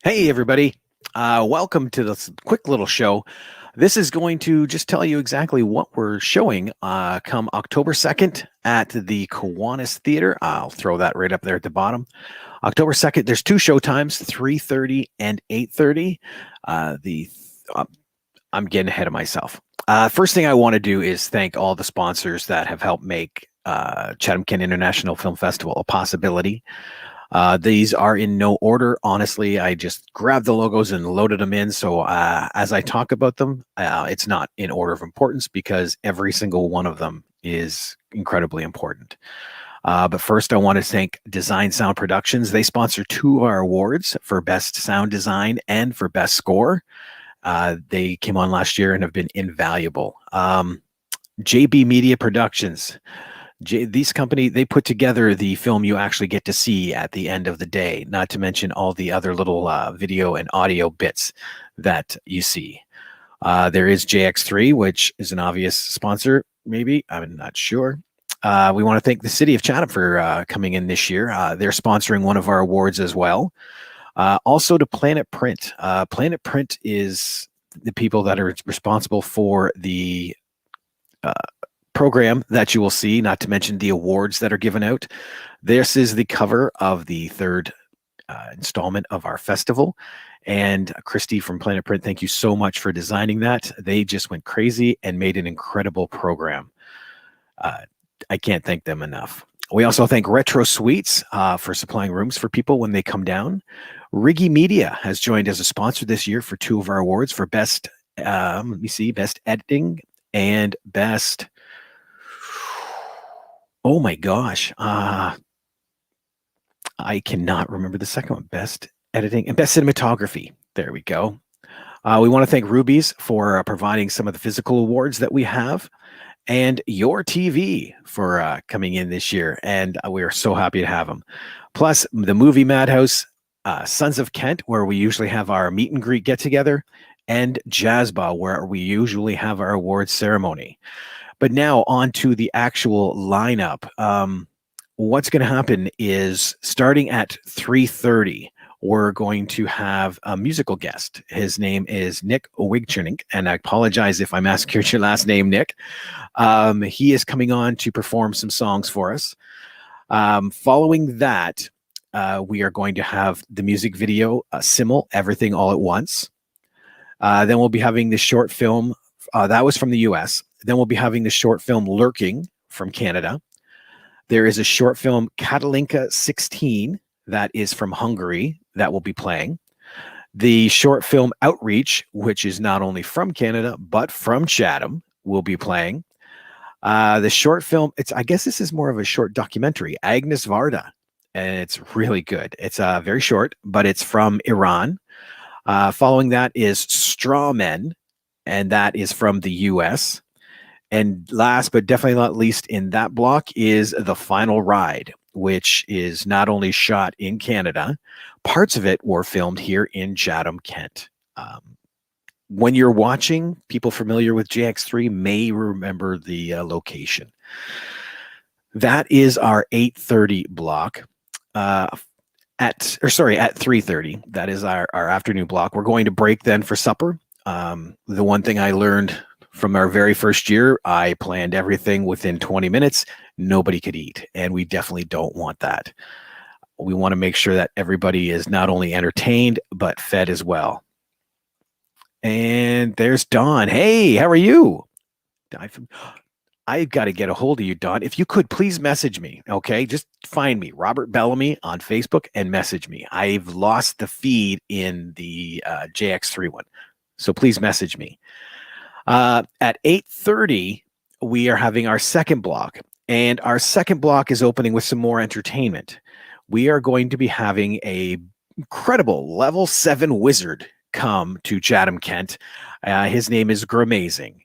Hey, everybody. Welcome to this quick little show. This is going to just tell you exactly what we're showing come October 2nd at the Kiwanis Theater. I'll throw that right up there at the bottom. October 2nd, there's two show times, 3:30 and 8:30. Uh, the uh, I'm getting ahead of myself. First thing I want to do is thank all the sponsors that have helped make Chatham-Kent International Film Festival a possibility. These are in no order. Honestly, I just grabbed the logos and loaded them in. So as I talk about them, it's not in order of importance because every single one of them is incredibly important. But first, I want to thank Design Sound Productions. They sponsor two of our awards for Best Sound Design and for Best Score. They came on last year and have been invaluable. JB Media Productions. These company, they put together the film you actually get to see at the end of the day, not to mention all the other little video and audio bits that you see. There is JX3, which is an obvious sponsor, maybe. I'm not sure. We want to thank the city of Chatham for coming in this year. They're sponsoring one of our awards as well. Also to Planet Print. Planet Print is the people that are responsible for the program that you will see, not to mention the awards that are given out. This is the cover of the third installment of our festival. And Christy from Planet Print, thank you so much for designing that. They just went crazy and made an incredible program. I can't thank them enough. We also thank Retro Suites for supplying rooms for people when they come down. Riggy Media has joined as a sponsor this year for two of our awards for best, let me see, best editing and best, oh my gosh, I cannot remember the second one, best editing and best cinematography. There we go. We want to thank Rubies for providing some of the physical awards that we have, and Your TV for coming in this year. And we are so happy to have them. Plus, the Movie Madhouse, Sons of Kent, where we usually have our meet and greet get together, and Jazzba, where we usually have our awards ceremony. But now on to the actual lineup. What's going to happen is starting at 3:30, we're going to have a musical guest. His name is Nick Wigchernik, and I apologize if I massacred your last name, Nick. He is coming on to perform some songs for us. Following that, we are going to have the music video, Simmel, Everything All at Once. Then we'll be having the short film, that was from the US. Then we'll be having the short film Lurking from Canada. There is a short film Katalinka 16 that is from Hungary that will be playing. The short film Outreach, which is not only from Canada, but from Chatham, will be playing. The short film, I guess this is more of a short documentary, Agnes Varda, and it's really good. It's very short, but it's from Iran. Following that is Straw Men, and that is from the US. And last but definitely not least in that block is The Final Ride, which is not only shot in Canada, parts of it were filmed here in Chatham-Kent. When you're watching, people familiar with JX3 may remember the location. That is our 8:30 block. At 3:30, that is our afternoon block. We're going to break then for supper. The one thing I learned from our very first year, I planned everything within 20 minutes. Nobody could eat, and we definitely don't want that. We want to make sure that everybody is not only entertained, but fed as well. And there's Dawn. Hey, how are you? I've got to get a hold of you, Don. If you could, please message me, okay? Just find me, Robert Bellamy, on Facebook and message me. I've lost the feed in the JX3 one, so please message me. At 8:30, we are having our second block, and our second block is opening with some more entertainment. We are going to be having a incredible level 7 wizard come to Chatham-Kent. His name is Grimazing.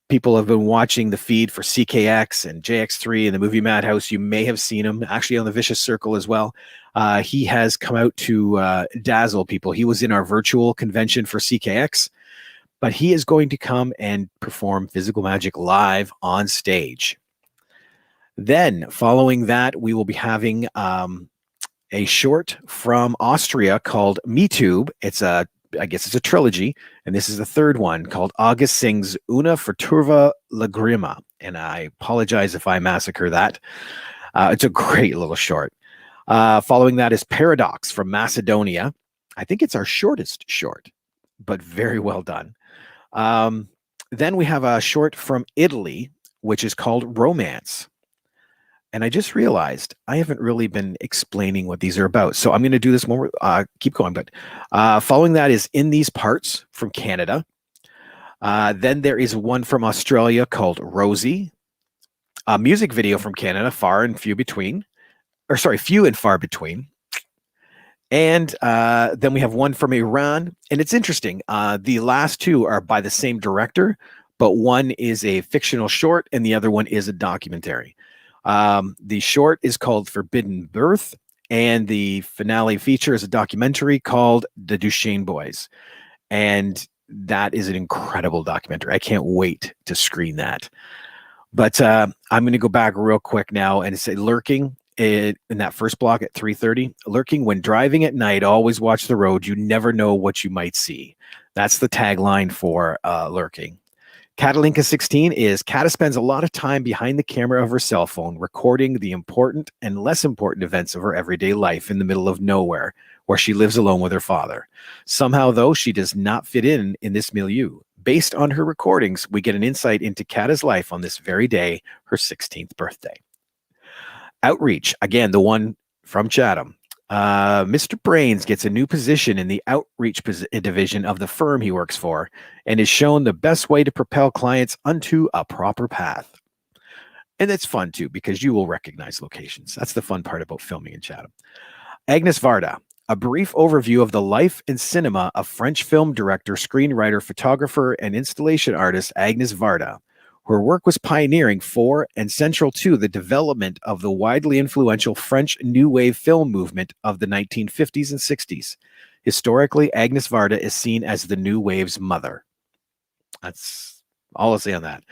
People have been watching the feed for CKX and JX3 and the Movie Madhouse. You may have seen him actually on the Vicious Circle as well. He has come out to dazzle people. He was in our virtual convention for CKX, but he is going to come and perform Physical Magic live on stage. Then following that, we will be having a short from Austria called Me Tube. I guess it's a trilogy, and this is the third one called August Sings Una Furtiva Lagrima. And I apologize if I massacre that. It's a great little short. Following that is Paradox from Macedonia. I think it's our shortest short, but very well done. Then we have a short from Italy, which is called Romance. And I just realized I haven't really been explaining what these are about. So I'm going to do this more, keep going. But following that is In These Parts from Canada. Then there is one from Australia called Rosie. A music video from Canada, Few and Far Between. And then we have one from Iran. And it's interesting. The last two are by the same director, but one is a fictional short and the other one is a documentary. The short is called Forbidden Birth, and the finale feature is a documentary called The Duchesne Boys. And that is an incredible documentary. I can't wait to screen that. But I'm going to go back real quick now and say Lurking in that first block at 3:30. Lurking when driving at night, always watch the road. You never know what you might see. That's the tagline for Lurking. Catalinka 16 is Kata spends a lot of time behind the camera of her cell phone, recording the important and less important events of her everyday life in the middle of nowhere, where she lives alone with her father. Somehow, though, she does not fit in this milieu. Based on her recordings, we get an insight into Kata's life on this very day, her 16th birthday. Outreach, again, the one from Chatham. Mr. Brains gets a new position in the outreach division of the firm he works for and is shown the best way to propel clients onto a proper path. And it's fun, too, because you will recognize locations. That's the fun part about filming in Chatham. Agnes Varda, a brief overview of the life and cinema of French film director, screenwriter, photographer, and installation artist Agnes Varda. Her work was pioneering for and central to the development of the widely influential French New Wave film movement of the 1950s and 60s. Historically, Agnes Varda is seen as the New Wave's mother. That's all I'll say on that.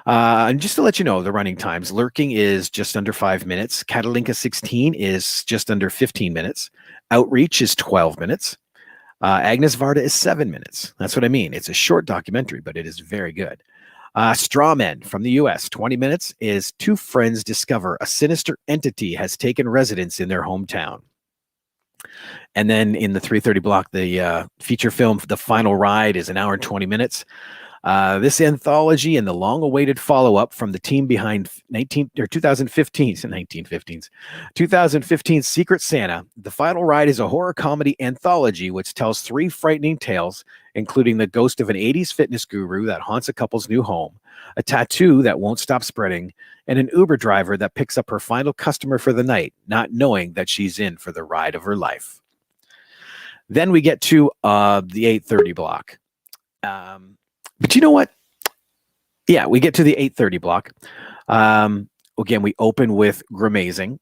And just to let you know, the running times, Lurking is just under 5 minutes. Catalinka 16 is just under 15 minutes. Outreach is 12 minutes. Agnes Varda is 7 minutes. That's what I mean. It's a short documentary, but it is very good. Strawmen from the U.S., 20 minutes, is two friends discover a sinister entity has taken residence in their hometown. And then in the 3:30 block, the feature film, The Final Ride, is an hour and 20 minutes. This anthology and the long-awaited follow-up from the team behind 2015 Secret Santa. The Final Ride is a horror comedy anthology which tells three frightening tales, including the ghost of an 80s fitness guru that haunts a couple's new home, a tattoo that won't stop spreading, and an Uber driver that picks up her final customer for the night, not knowing that she's in for the ride of her life. Then we get to the 8:30 block. But you know what? Yeah, we get to the 8:30 block. Again, we open with Grimazing.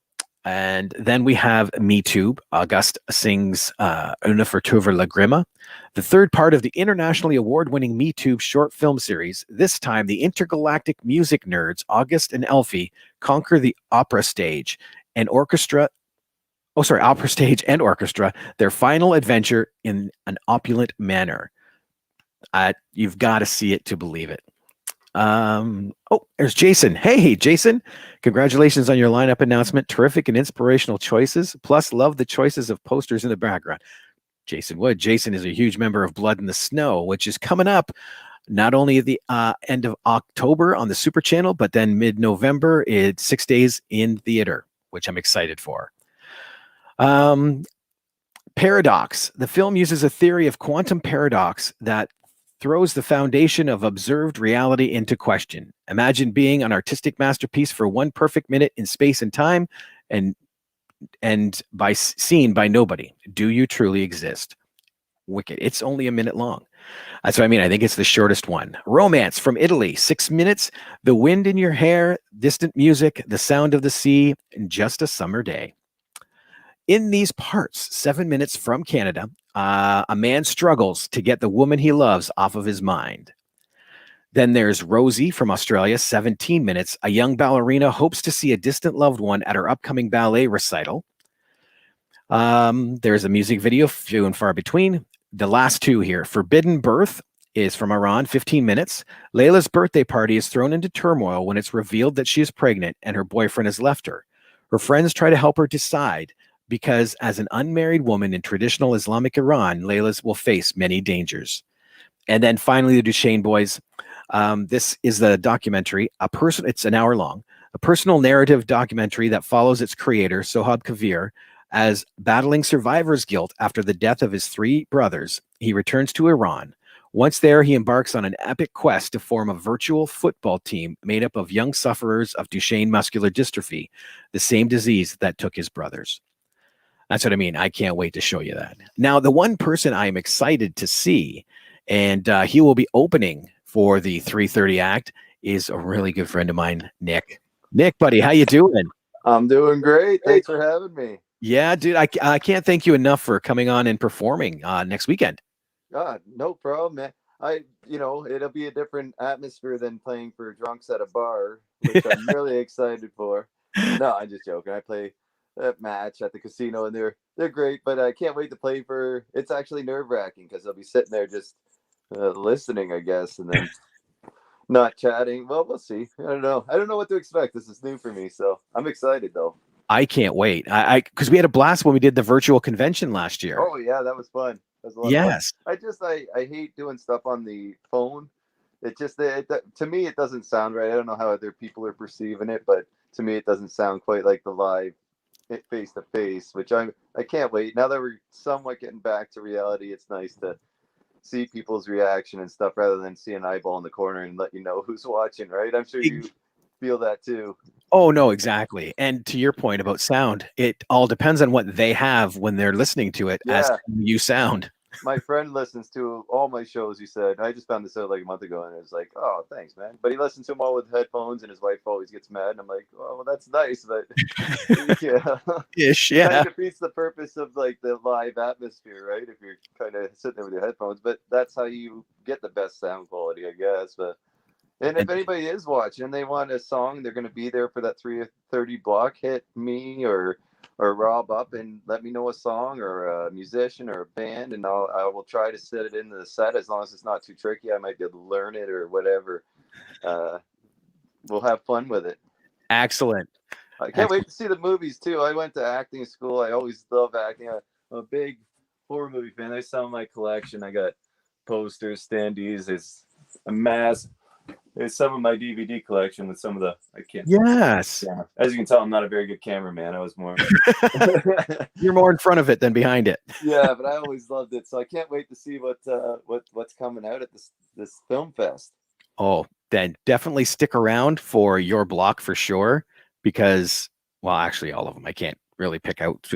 And then we have Me Tube. August sings Una Furtiva Lagrima, the third part of the internationally award-winning Me Tube short film series. This time, the intergalactic music nerds, August and Elfie, conquer the opera stage and orchestra, their final adventure in an opulent manner. You've got to see it to believe it. There's Jason. Hey, Jason. Congratulations on your lineup announcement. Terrific and inspirational choices. Plus, love the choices of posters in the background. Jason Wood. Jason is a huge member of Blood in the Snow, which is coming up not only at the end of October on the Super Channel, but then mid-November, it's 6 days in theater, which I'm excited for. Paradox. The film uses a theory of quantum paradox that throws the foundation of observed reality into question. Imagine being an artistic masterpiece for one perfect minute in space and time, and seen by nobody. Do you truly exist? Wicked. It's only a minute long. That's what I mean. I think it's the shortest one. Romance from Italy, 6 minutes. The wind in your hair, distant music, the sound of the sea, and just a summer day. In These Parts, 7 minutes from Canada, a man struggles to get the woman he loves off of his mind. Then there's Rosie from Australia, 17 minutes. A young ballerina hopes to see a distant loved one at her upcoming ballet recital. There's a music video, few and far between. The last two here. Forbidden Birth is from Iran, 15 minutes. Layla's birthday party is thrown into turmoil when it's revealed that she is pregnant and her boyfriend has left her. Her friends try to help her decide because, as an unmarried woman in traditional Islamic Iran, Layla's will face many dangers. And then finally, the Duchesne Boys. This is the documentary. It's an hour long. A personal narrative documentary that follows its creator, Sohab Kavir, as battling survivor's guilt after the death of his three brothers. He returns to Iran. Once there, he embarks on an epic quest to form a virtual football team made up of young sufferers of Duchenne muscular dystrophy, the same disease that took his brothers. That's what I mean. I can't wait to show you that. Now, the one person I am excited to see, and he will be opening for the 3:30 act, is a really good friend of mine, Nick. Nick, buddy, how you doing? I'm doing great. Thanks for having me. Yeah, dude, I can't thank you enough for coming on and performing next weekend. God, no problem, man. It'll be a different atmosphere than playing for drunks at a bar, which I'm really excited for. No, I'm just joking. I play that match at the casino, and they're great, but I can't wait to play for. It's actually nerve-wracking because I'll be sitting there just listening, I guess, and then not chatting. Well, we'll see. I don't know. I don't know what to expect. This is new for me, so I'm excited though. I can't wait. I because we had a blast when we did the virtual convention last year. Oh yeah, that was fun. That was a lot Yes. of fun. I hate doing stuff on the phone. To me it doesn't sound right. I don't know how other people are perceiving it, but to me it doesn't sound quite like the live face to face, which I can't wait. Now that we're somewhat getting back to reality, it's nice to see people's reaction and stuff rather than see an eyeball in the corner and let you know who's watching, right? I'm sure you feel that too. Oh, no, exactly. And to your point about sound, it all depends on what they have when they're listening to it as you sound. My friend listens to all my shows, he said. I just found this out like a month ago, and it was like, oh, thanks, man. But he listens to them all with headphones, and his wife always gets mad. And I'm like, oh, well, that's nice, but yeah. Ish, yeah. Kind of defeats the purpose of like the live atmosphere, right? If you're kind of sitting there with your headphones. But that's how you get the best sound quality, I guess. But and if anybody is watching and they want a song, they're going to be there for that 3:30 block. Hit me or Rob up and let me know a song or a musician or a band, and I will try to set it into the set as long as it's not too tricky. I might be able to learn it or whatever. We'll have fun with it. Excellent. I can't wait to see the movies too. I went to acting school. I always love acting. I'm a big horror movie fan. There's some in my collection. I got posters, standees. There's a mass. There's some of my DVD collection with some of the. I can't. Yes. Yeah. As you can tell, I'm not a very good cameraman. I was more. You're more in front of it than behind it. Yeah, but I always loved it, so I can't wait to see what's coming out at this film fest. Oh, then definitely stick around for your block for sure, because well, actually, all of them. I can't really pick out.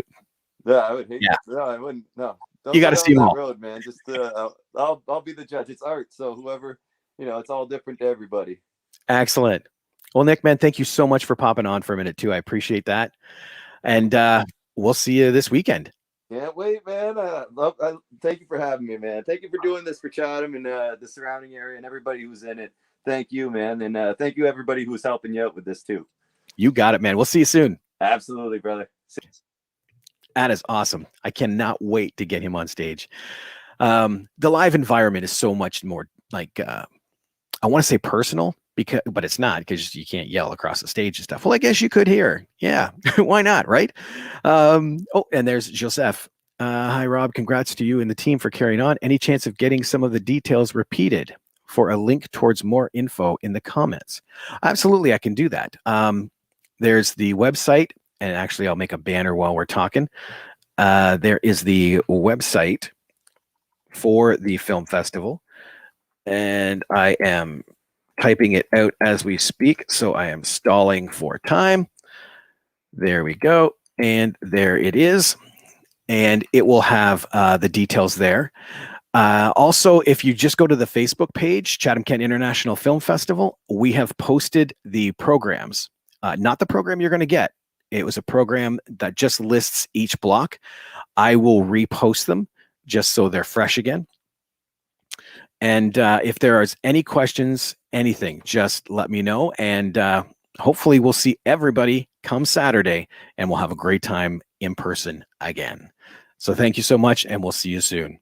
Yeah, I would hate. Yeah, no, I wouldn't. No, don't you got to see them all. Road, man. Just I'll be the judge. It's art, so whoever. It's all different to everybody. Excellent. Well, Nick, man, thank you so much for popping on for a minute too. I appreciate that. And we'll see you this weekend. Can't wait, man. Thank you for having me, man. Thank you for doing this for Chatham and the surrounding area and everybody who's in it. Thank you, man. And thank you, everybody who's helping you out with this too. You got it, man. We'll see you soon. Absolutely, brother. That is awesome. I cannot wait to get him on stage. The live environment is so much more like I want to say personal, but it's not, because you can't yell across the stage and stuff. Well, I guess you could here. Yeah. Why not? Right. And there's Joseph. Hi, Rob. Congrats to you and the team for carrying on. Any chance of getting some of the details repeated for a link towards more info in the comments? Absolutely. I can do that. There's the website, and actually I'll make a banner while we're talking. There is the website for the film festival. And I am typing it out as we speak, so I am stalling for time. There we go. And there it is. And it will have the details there. Also, if you just go to the Facebook page, Chatham-Kent International Film Festival, we have posted the programs. Not the program you're going to get. It was a program that just lists each block. I will repost them just so they're fresh again. And if there is any questions, anything, just let me know. And hopefully we'll see everybody come Saturday, and we'll have a great time in person again. So thank you so much, and we'll see you soon.